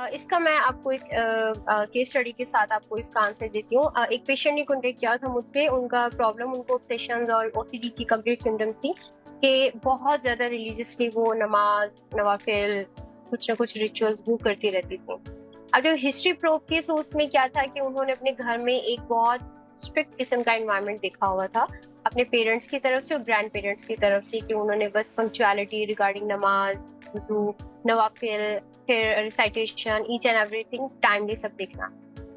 इसका मैं आपको एक केस स्टडी के साथ आपको इसका आंसर देती हूँ। एक पेशेंट ने कॉन्टेक्ट किया था मुझसे, उनका प्रॉब्लम उनको ऑब्सेशंस और ओसीडी की कंप्लीट सिम्टम्स थी कि बहुत ज़्यादा रिलीजियसली वो नमाज, नवाफिल, कुछ ना कुछ रिचुअल्स वो करती रहती थी। अब जब हिस्ट्री प्रूव की तो उसमें क्या था कि उन्होंने अपने घर में एक बहुत स्ट्रिक्ट किस्म का एनवायरनमेंट देखा हुआ था अपने पेरेंट्स की तरफ से और ग्रैंड पेरेंट्स की तरफ से, कि उन्होंने बस पंक्चुअलिटी रिगार्डिंग नमाज, वुजू, नवाफिल, फिर recitation, each and everything timely सब देखना।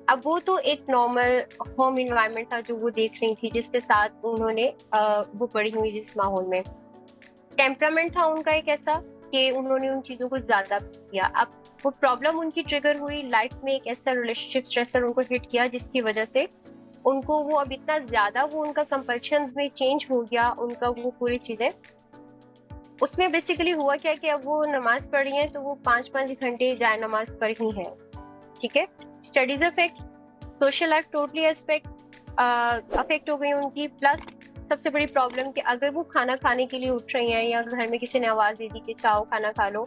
अब वो तो एक नॉर्मल होम इन्वायरमेंट था जो वो देख रही थी, जिसके साथ उन्होंने वो बड़ी हुई जिस माहौल में। टेम्परामेंट था उनका एक ऐसा कि उन्होंने उन चीजों को ज्यादा किया। अब वो प्रॉब्लम उनकी ट्रिगर हुई लाइफ में, एक ऐसा रिलेशनशिप स्ट्रेसर उनको हिट किया जिसकी वजह से उनको वो अब इतना ज्यादा वो उनका कंपल्शंस में चेंज हो गया, उनका वो पूरी चीजें। उसमें बेसिकली हुआ क्या कि अब वो नमाज पढ़ रही हैं तो वो 5-5 घंटे जाए नमाज पढ़ ही है। ठीक है, studies affect, social life totally affect हो गई उनकी। प्लस सबसे बड़ी प्रॉब्लम कि अगर वो खाना खाने के लिए उठ रही हैं या घर में किसी ने आवाज दे दी कि चाओ खाना खा लो,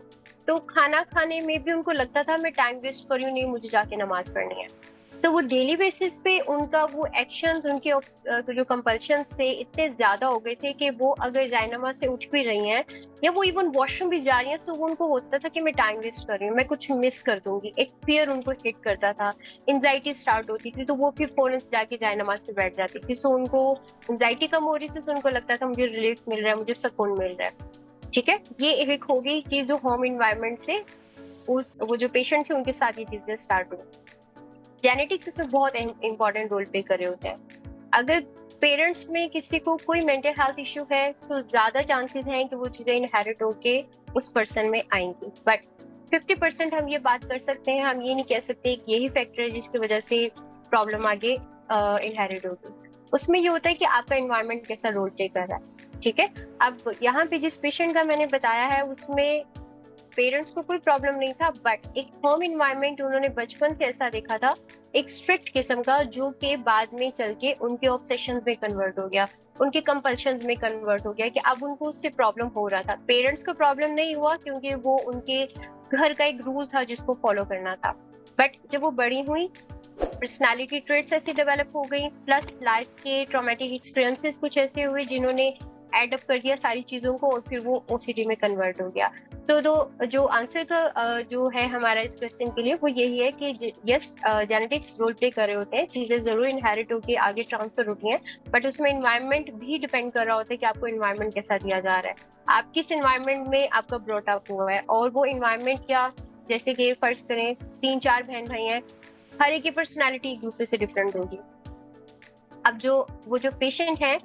तो खाना खाने में भी उनको लगता था मैं टाइम वेस्ट कर रही हूँ, नहीं मुझे जाके नमाज पढ़नी है। तो वो डेली बेसिस पे उनका वो एक्शंस, उनके जो कंपल्शन थे इतने ज्यादा हो गए थे कि वो अगर जायनमाज से उठ भी रही हैं या वो इवन वॉशरूम भी जा रही हैं, तो वो उनको होता था कि मैं टाइम वेस्ट कर रही हूँ, मैं कुछ मिस कर दूंगी। एक फियर उनको हिट करता था, एंजाइटी स्टार्ट होती थी, तो वो फिर फौरन से जाके जायनमाज पे बैठ जाती थी। सो उनको एंजाइटी कम हो रही थी, तो उनको लगता था मुझे रिलीफ मिल रहा है, मुझे सुकून मिल रहा है। ठीक है, ये एक हो गई चीज जो होम इन्वायरमेंट से वो जो पेशेंट थे उनके साथ ये चीजें स्टार्ट हुई। जेनेटिक्स इसमें बहुत इंपॉर्टेंट रोल प्ले कर रहे होते हैं। अगर पेरेंट्स में किसी को कोई मेंटल हेल्थ इश्यू है तो ज्यादा चांसेस हैं कि वो चीजें इनहेरिट होके उस पर्सन में आएंगी। बट 50% हम ये बात कर सकते हैं, हम ये नहीं कह सकते कि यही फैक्टर है जिसकी वजह से प्रॉब्लम आगे इनहेरिट होगी। उसमें ये होता है कि आपका इन्वायरमेंट कैसा रोल प्ले कर रहा है। ठीक है, अब यहाँ पे जिस पेशेंट का मैंने बताया है उसमें पेरेंट्स को कोई प्रॉब्लम नहीं था, बट एक होम इन्वायरमेंट उन्होंने बचपन से ऐसा देखा था, एक स्ट्रिक्ट किस्म का, जो कि बाद में चल के उनके ऑब्सेशंस में कन्वर्ट हो गया, उनके कंपल्शंस में कन्वर्ट हो गया, कि अब उनको उससे प्रॉब्लम हो रहा था। पेरेंट्स को प्रॉब्लम नहीं हुआ क्योंकि वो उनके घर का एक रूल था जिसको फॉलो करना था। बट जब वो बड़ी हुई, पर्सनालिटी ट्रेट्स ऐसी डेवलप हो गई, प्लस लाइफ के ट्रॉमेटिक एक्सपीरियंसेस कुछ ऐसे हुए जिन्होंने एडअप कर दिया सारी चीजों को, और फिर वो ओसीडी में कन्वर्ट हो गया। तो जो आंसर का जो है हमारा इस क्वेश्चन के लिए वो यही है कि यस, जेनेटिक्स रोल प्ले कर रहे होते हैं, चीजें जरूर इनहेरिट होकर आगे ट्रांसफर होती हैं, बट उसमें इन्वायरमेंट भी डिपेंड कर रहा होता है कि आपको इन्वायरमेंट कैसा दिया जा रहा है, आप किस इन्वायरमेंट में आपका ब्रॉट अप हुआ है, और वो इन्वायरमेंट क्या। जैसे कि फर्ज करें 3-4 बहन भाई हैं, हर एक की पर्सनैलिटी एक दूसरे से डिफरेंट होगी। अब वो जो पेशेंट है,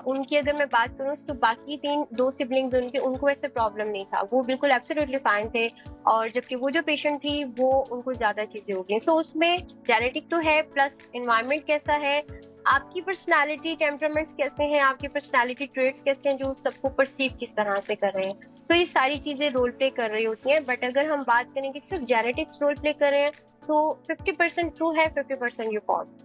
उनकी अगर मैं बात करूँ तो बाकी 2 सिबलिंग्स उनको ऐसे प्रॉब्लम नहीं था, वो बिल्कुल एब्सोल्युटली फाइन थे। और जबकि वो जो पेशेंट थी वो उनको ज्यादा चीजें हो गई। सो उसमें जेनेटिक तो है, प्लस इन्वायरमेंट कैसा है, आपकी पर्सनालिटी टेम्परामेंट्स कैसे हैं, आपकी पर्सनालिटी ट्रेट्स कैसे हैं जो सबको परसीव किस तरह से कर रहे हैं, तो ये सारी चीजें रोल प्ले कर रही होती हैं। बट अगर हम बात करें कि सिर्फ जेनेटिक्स रोल प्ले कर रहे हैं, तो 50% ट्रू है, 50% ये फॉल्स।